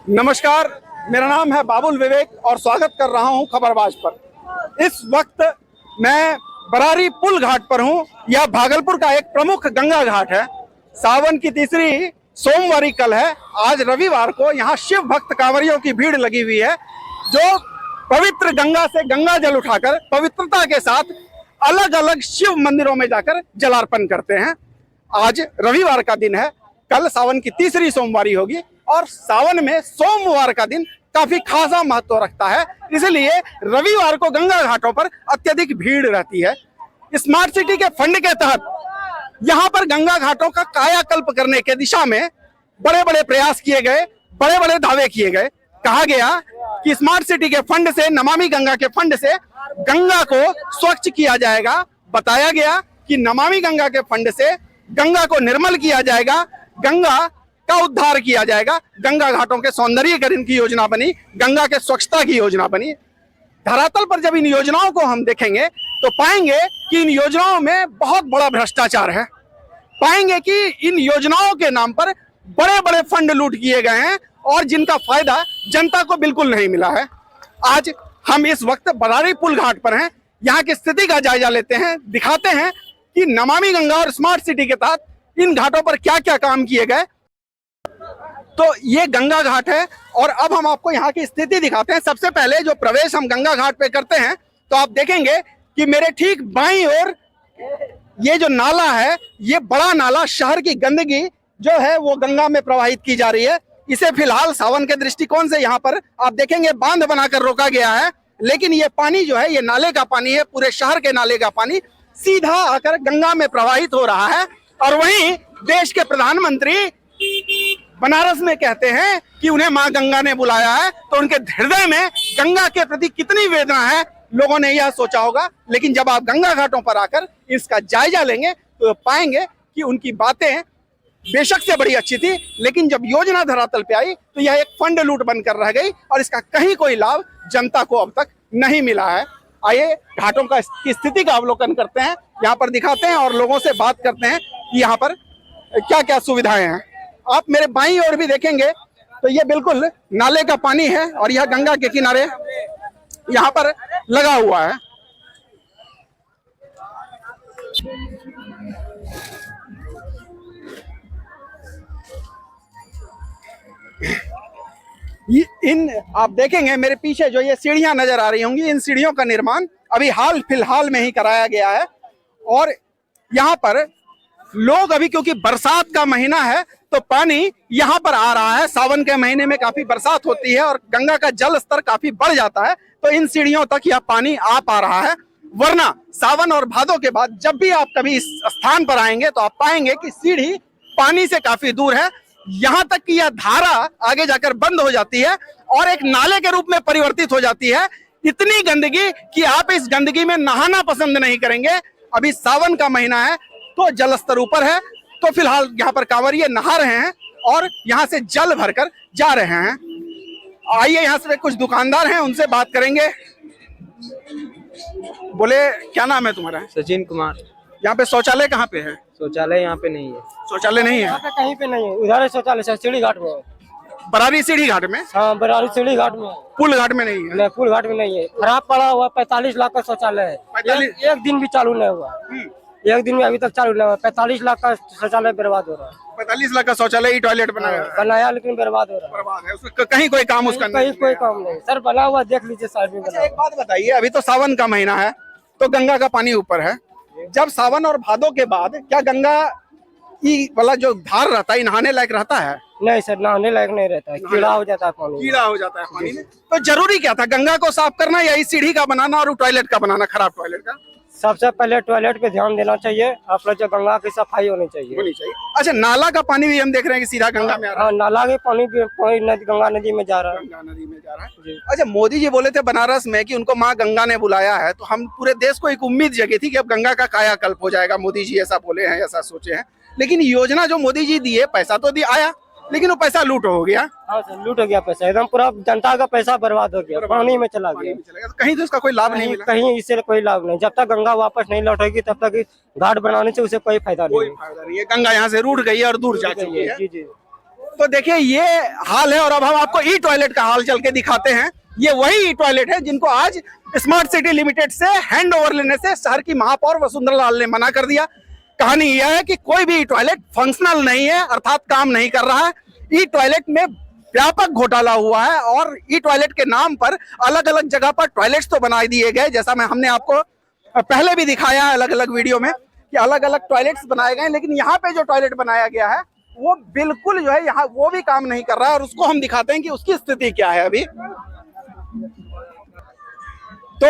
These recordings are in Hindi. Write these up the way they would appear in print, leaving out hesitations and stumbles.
नमस्कार, मेरा नाम है बाबुल विवेक और स्वागत कर रहा हूं खबरबाज पर। इस वक्त मैं बरारी पुल घाट पर हूं। यह भागलपुर का एक प्रमुख गंगा घाट है। सावन की तीसरी सोमवारी कल है। आज रविवार को यहां शिव भक्त कांवरियों की भीड़ लगी हुई है, जो पवित्र गंगा से गंगा जल उठाकर पवित्रता के साथ अलग अलग शिव मंदिरों में जाकर जलार्पण करते हैं। आज रविवार का दिन है, कल सावन की तीसरी सोमवारी होगी और सावन में सोमवार का दिन काफी खासा महत्व रखता है, इसलिए रविवार को गंगा घाटों पर अत्यधिक भीड़ रहती है। स्मार्ट सिटी के फंड के तहत यहां पर गंगा घाटों का कायाकल्प करने के दिशा में बड़े बड़े प्रयास किए गए, बड़े बड़े दावे किए गए। कहा गया कि स्मार्ट सिटी के फंड से, नमामि गंगा के फंड से गंगा को स्वच्छ किया जाएगा। बताया गया कि नमामि गंगा के फंड से गंगा को निर्मल किया जाएगा, गंगा का उद्धार किया जाएगा, गंगा घाटों के सौंदर्यीकरण की योजना बनी, गंगा के स्वच्छता की योजना बनी। धरातल पर जब इन योजनाओं को हम देखेंगे तो पाएंगे कि इन योजनाओं में बहुत बड़ा भ्रष्टाचार है। पाएंगे कि इन योजनाओं के नाम पर बड़े बड़े फंड लूट किए गए हैं और जिनका फायदा जनता को बिल्कुल नहीं मिला है। आज हम इस वक्त बरारी पुल घाट पर हैं। यहाँ की स्थिति का जायजा लेते हैं, दिखाते हैं कि नमामि गंगा और स्मार्ट सिटी के तहत इन घाटों पर क्या क्या काम किए गए। तो ये गंगा घाट है और अब हम आपको यहाँ की स्थिति दिखाते हैं। सबसे पहले जो प्रवेश हम गंगा घाट पे करते हैं तो आप देखेंगे कि मेरे ठीक बाईं ओर ये जो नाला है, ये बड़ा नाला, शहर की गंदगी जो है वो गंगा में प्रवाहित की जा रही है। इसे फिलहाल सावन के दृष्टिकोण से यहाँ पर आप देखेंगे बांध बनाकर रोका गया है, लेकिन ये पानी जो है ये नाले का पानी है, पूरे शहर के नाले का पानी सीधा आकर गंगा में प्रवाहित हो रहा है। और वहीं देश के प्रधानमंत्री बनारस में कहते हैं कि उन्हें मां गंगा ने बुलाया है, तो उनके हृदय में गंगा के प्रति कितनी वेदना है लोगों ने यह सोचा होगा। लेकिन जब आप गंगा घाटों पर आकर इसका जायजा लेंगे तो पाएंगे कि उनकी बातें बेशक से बड़ी अच्छी थी, लेकिन जब योजना धरातल पे आई तो यह एक फंड लूट बनकर रह गई और इसका कहीं कोई लाभ जनता को अब तक नहीं मिला है। आइए घाटों की स्थिति का अवलोकन करते हैं, यहाँ पर दिखाते हैं और लोगों से बात करते हैं कि यहाँ पर क्या क्या सुविधाएं हैं। आप मेरे बाईं ओर भी देखेंगे तो ये बिल्कुल नाले का पानी है और यह गंगा के किनारे यहाँ पर लगा हुआ है। इन आप देखेंगे मेरे पीछे जो ये सीढ़ियां नजर आ रही होंगी, इन सीढ़ियों का निर्माण अभी हाल फिलहाल में ही कराया गया है। और यहाँ पर लोग अभी, क्योंकि बरसात का महीना है तो पानी यहाँ पर आ रहा है, सावन के महीने में काफी बरसात होती है और गंगा का जल स्तर काफी बढ़ जाता है, तो इन सीढ़ियों तक यह पानी आ पा रहा है। वरना सावन और भादों के बाद जब भी आप कभी इस स्थान पर आएंगे तो आप पाएंगे कि सीढ़ी पानी से काफी दूर है, यहाँ तक कि यह धारा आगे जाकर बंद हो जाती है और एक नाले के रूप में परिवर्तित हो जाती है। इतनी गंदगी कि आप इस गंदगी में नहाना पसंद नहीं करेंगे। अभी सावन का महीना है तो जल स्तर ऊपर है, तो फिलहाल यहाँ पर कांवरिये नहा रहे हैं और यहाँ से जल भरकर जा रहे हैं। आइए यहाँ से कुछ दुकानदार हैं, उनसे बात करेंगे। बोले, क्या नाम है तुम्हारा? सचिन कुमार। यहाँ पे शौचालय कहाँ पे है? शौचालय यहाँ पे नहीं है। शौचालय नहीं है यहाँ पे कहीं पे नहीं है, उधर है शौचालय सीढ़ी घाट में। बरारी सीढ़ी घाट में? हाँ, बरारी सीढ़ी घाट में। पुल घाट में नहीं है? नहीं, पुल घाट में नहीं है, खराब पड़ा हुआ। 45 लाख का शौचालय है, 45? एक दिन भी चालू नहीं हुआ। एक दिन में अभी तक चालू नहीं हुआ। 45 लाख का शौचालय बर्बाद हो रहा है। 45 लाख का शौचालय, टॉयलेट बनाया लेकिन बर्बाद हो रहा है। बर्बाद है, उसका कहीं कोई काम उसका कहीं कोई काम नहीं सर, बना हुआ देख लीजिए साइड में। एक बात बताइए, अभी तो सावन का महीना है तो गंगा का पानी ऊपर है, जब सावन और भादों के बाद क्या गंगा वाला जो धार रहता है नहाने लायक रहता है? नहीं सर, नहाने लायक नहीं रहता है, कीड़ा हो जाता है पानी। कीड़ा हो जाता है पानी में। तो जरूरी क्या था, गंगा को साफ करना या इस सीढ़ी का बनाना और टॉयलेट का बनाना, खराब टॉयलेट का? सबसे पहले टॉयलेट पे ध्यान देना चाहिए, आप लोग जो गंगा की सफाई होनी चाहिए। अच्छा, नाला का पानी भी हम देख रहे हैं कि सीधा गंगा में आ रहा है। नाला के पानी भी गंगा नदी में जा रहा है। गंगा नदी में जा रहा है। अच्छा, मोदी जी बोले थे बनारस में कि उनको माँ गंगा ने बुलाया है, तो हम पूरे देश को एक उम्मीद जगी थी कि अब गंगा का कायाकल्प हो जाएगा। मोदी जी ऐसा बोले हैं, ऐसा सोचे हैं, लेकिन योजना जो मोदी जी दिए, पैसा तो दिया आया लेकिन वो पैसा लूट हो गया। हाँ सर, लूट हो गया पैसा, एकदम पूरा जनता का पैसा बर्बाद हो गया, पानी में चला गया। तो कहीं तो इसका कोई लाभ नहीं मिला। कहीं इससे कोई लाभ नहीं, जब तक गंगा वापस नहीं लौटेगी तब तक घाट बनाने से उसे कोई फायदा नहीं। कोई फायदा नहीं है, गंगा यहाँ से रूठ गई है और दूर जा चुकी है। जी जी। तो देखिए ये हाल है, और अब हम आपको ई टॉयलेट का हाल चल के दिखाते हैं। ये वही ई टॉयलेट है जिनको आज स्मार्ट सिटी लिमिटेड से हैंड ओवर लेने से शहर की महापौर वसुंधरा लाल ने मना कर दिया। कहानी यह है कि कोई भी ई टॉयलेट फंक्शनल नहीं है, अर्थात काम नहीं कर रहा है। ई टॉयलेट में व्यापक घोटाला हुआ है और ई टॉयलेट के नाम पर अलग अलग जगह पर टॉयलेट्स तो बना दिए गए, जैसा हमने आपको पहले भी दिखाया है अलग अलग वीडियो में कि अलग अलग टॉयलेट्स बनाए गए, लेकिन यहाँ पे जो टॉयलेट बनाया गया है वो बिल्कुल जो है यहाँ वो भी काम नहीं कर रहा है, और उसको हम दिखाते हैं कि उसकी स्थिति क्या है अभी। तो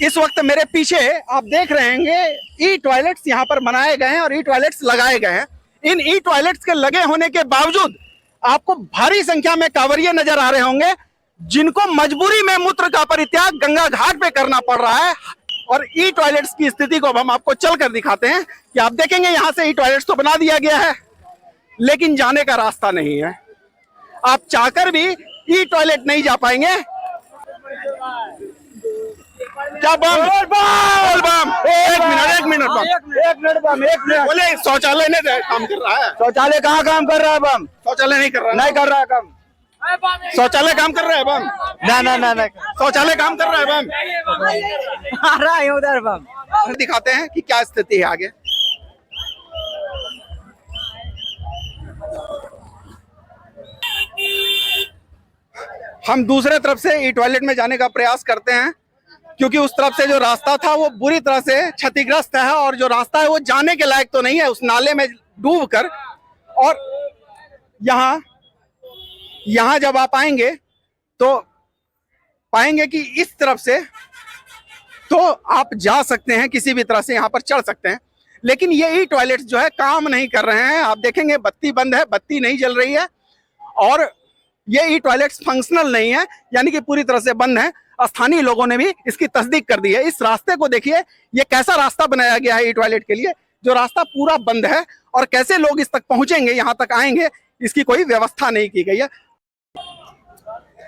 इस वक्त मेरे पीछे आप देख रहे हैं ई टॉयलेट्स यहाँ पर बनाए गए हैं और ई टॉयलेट्स लगाए गए हैं। इन ई टॉयलेट्स के लगे होने के बावजूद आपको भारी संख्या में कांवरिये नजर आ रहे होंगे जिनको मजबूरी में मूत्र का परित्याग गंगा घाट पे करना पड़ रहा है। और ई टॉयलेट्स की स्थिति को अब हम आपको चलकर दिखाते हैं कि आप देखेंगे यहाँ से ई टॉयलेट्स तो बना दिया गया है, लेकिन जाने का रास्ता नहीं है। आप चाहकर भी ई टॉयलेट नहीं जा पाएंगे। क्या बम? बम! एक मिनट बम, बोले शौचालय नहीं काम कर रहा है। शौचालय कहाँ काम कर रहा है बम? शौचालय नहीं कर रहा है, नहीं कर रहा है काम। शौचालय काम कर रहा है बम? ना शौचालय काम कर रहा है बम? आ रहा है उधर बम। दिखाते हैं कि क्या स्थिति है आगे। हम दूसरे तरफ से ई टॉयलेट में जाने का प्रयास करते हैं क्योंकि उस तरफ से जो रास्ता था वो बुरी तरह से क्षतिग्रस्त है और जो रास्ता है वो जाने के लायक तो नहीं है, उस नाले में डूबकर। और यहाँ जब आप आएंगे तो पाएंगे कि इस तरफ से तो आप जा सकते हैं, किसी भी तरह से यहाँ पर चढ़ सकते हैं, लेकिन ये ई टॉयलेट्स जो है काम नहीं कर रहे हैं। आप देखेंगे बत्ती बंद है, बत्ती नहीं जल रही है और ये ई टॉयलेट्स फंक्शनल नहीं है, यानी कि पूरी तरह से बंद है। स्थानीय लोगों ने भी इसकी तस्दीक कर दी है। इस रास्ते को देखिए, ये कैसा रास्ता बनाया गया है ई टॉयलेट के लिए, जो रास्ता पूरा बंद है, और कैसे लोग इस तक पहुंचेंगे, यहाँ तक आएंगे, इसकी कोई व्यवस्था नहीं की गई है।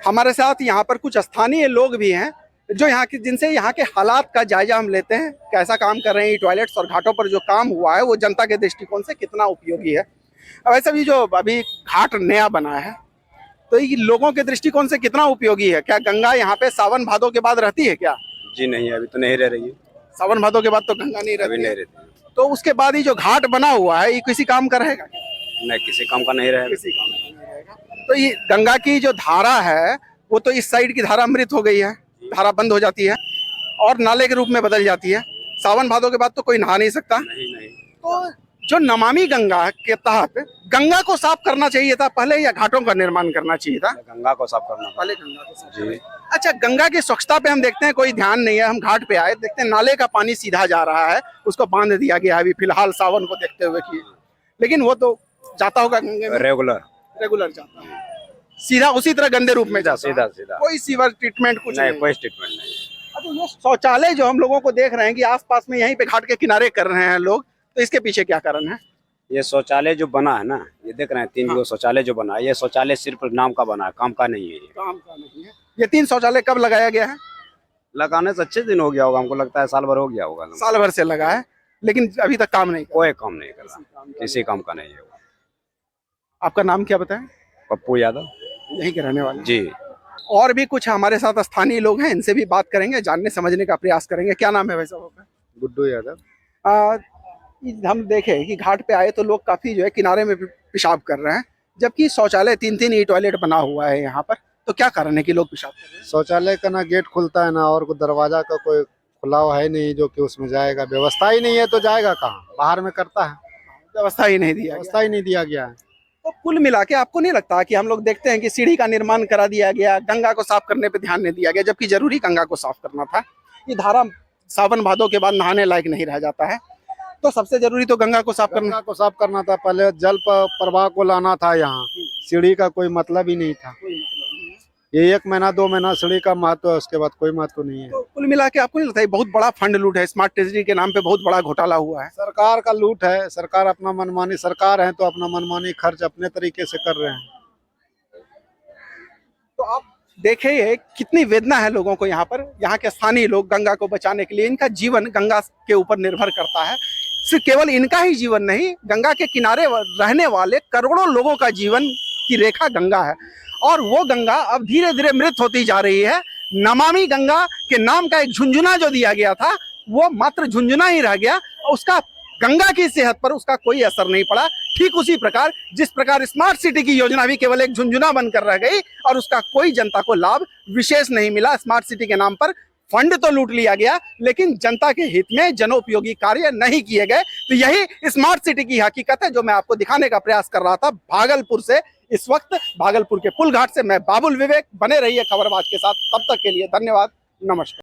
हमारे साथ यहाँ पर कुछ स्थानीय लोग भी हैं जो जिनसे यहाँ के हालात का जायजा हम लेते हैं, कैसा काम कर रहे हैं ई टॉयलेट्स और घाटों पर जो काम हुआ है वो जनता के दृष्टिकोण से कितना उपयोगी है। वैसे भी जो अभी घाट नया बना है तो ये लोगों के दृष्टिकोण से कितना उपयोगी है? क्या गंगा यहाँ पे सावन भादों के बाद रहती है क्या? जी नहीं, अभी तो नहीं रह रही है। सावन भादों के बाद तो गंगा नहीं अभी रहती नहीं है। रहती। तो उसके बाद ही जो घाट बना हुआ है ये किसी काम का रहेगा? नहीं, किसी काम का नहीं रहेगा। किसी काम का नहीं रहेगा। तो ये गंगा की जो धारा है वो तो इस साइड की धारा अमृत हो गई है, धारा बंद हो जाती है और नाले के रूप में बदल जाती है। सावन भादों के बाद तो कोई नहा नहीं सकता। नहीं। तो जो नमामि गंगा के तहत गंगा को साफ करना चाहिए था पहले, या घाटों का निर्माण करना चाहिए था? गंगा को साफ करना पहले गंगा को साफ। जी। अच्छा, गंगा की स्वच्छता पे हम देखते हैं कोई ध्यान नहीं है। हम घाट पे आए, देखते हैं नाले का पानी सीधा जा रहा है, उसको बांध दिया गया है अभी फिलहाल सावन को देखते हुए कि, लेकिन वो तो जाता होगा गंगे में, रेगुलर जाता है, सीधा उसी तरह गंदे रूप में जाता सीधा है। कोई सीवर ट्रीटमेंट कुछ नहीं, कोई ट्रीटमेंट नहीं। अच्छा, ये शौचालय जो हम लोगों को देख रहे हैं कि आसपास में यहीं पे घाट के किनारे कर रहे हैं लोग, तो इसके पीछे क्या कारण है? ये शौचालय जो बना है ना, ये देख रहे हैं 3 गो शौचालय जो बना है, ये शौचालय सिर्फ नाम का बना है, काम का नहीं है। ये काम का नहीं है। ये 3 शौचालय कब लगाया गया है? लगाने से अच्छे दिन हो गया होगा, हमको लगता है साल भर हो गया होगा। साल भर से लगा है, लेकिन अभी तक काम नहीं, कोई काम नहीं कर रहा, किसी काम का नहीं है। आपका नाम क्या बताएं? पप्पू यादव, यहीं के रहने वाले जी। और भी कुछ हमारे साथ स्थानीय लोग हैं, इनसे भी बात करेंगे, जानने समझने का प्रयास करेंगे। क्या नाम है भाई साहब आपका? गुड्डू यादव। हम देखे कि घाट पे आए तो लोग काफी जो है किनारे में पेशाब कर रहे हैं, जबकि शौचालय 3 ई टॉयलेट बना हुआ है यहाँ पर। तो क्या कारण है कि लोग पेशाब कर रहे हैं? शौचालय का ना गेट खुलता है ना और दरवाजा का कोई खुला हुआ है नहीं जो कि उसमें जाएगा। व्यवस्था ही नहीं है तो जाएगा कहाँ? बाहर में करता है, व्यवस्था ही नहीं दिया व्यवस्था ही नहीं दिया गया है। तो कुल मिला के आपको नहीं लगता कि हम लोग देखते हैं कि सीढ़ी का निर्माण करा दिया गया, गंगा को साफ करने पे ध्यान नहीं दिया गया, जबकि जरूरी गंगा को साफ करना था। ये धारा सावन भादों के बाद नहाने लायक नहीं रह जाता है, तो सबसे जरूरी तो गंगा को साफ करना था। पहले जल प्रवाह को लाना था यहाँ, सीढ़ी का कोई मतलब ही नहीं था। ये 1 महीना 2 महीना सीढ़ी का महत्व है, उसके बाद कोई महत्व नहीं है। तो कुल मिला के आपको नहीं लगता है बहुत बड़ा फंड लूट है, स्मार्ट सिटी के नाम पे बहुत बड़ा घोटाला हुआ है? सरकार का लूट है, सरकार अपना मनमानी, सरकार है तो अपना मनमानी खर्च अपने तरीके से कर रहे हैं। तो आप देखिए कितनी वेदना है लोगों को यहाँ पर। यहाँ के स्थानीय लोग गंगा को बचाने के लिए, इनका जीवन गंगा के ऊपर निर्भर करता है। सिर्फ केवल इनका ही जीवन नहीं, गंगा के किनारे रहने वाले करोड़ों लोगों का जीवन की रेखा गंगा है। और वो गंगा अब धीरे धीरे मृत होती जा रही है। नमामि गंगा के नाम का एक झुंझुना जो दिया गया था वो मात्र झुंझुना ही रह गया, उसका गंगा की सेहत पर उसका कोई असर नहीं पड़ा। ठीक उसी प्रकार जिस प्रकार स्मार्ट सिटी की योजना भी केवल एक झुंझुना बनकर रह गई और उसका कोई जनता को लाभ विशेष नहीं मिला। स्मार्ट सिटी के नाम पर फंड तो लूट लिया गया, लेकिन जनता के हित में जनोपयोगी कार्य नहीं किए गए। तो यही स्मार्ट सिटी की हकीकत है जो मैं आपको दिखाने का प्रयास कर रहा था भागलपुर से। इस वक्त भागलपुर के पुल घाट से मैं बाबुल विवेक। बने रहिए खबरबाज के साथ, तब तक के लिए धन्यवाद, नमस्कार।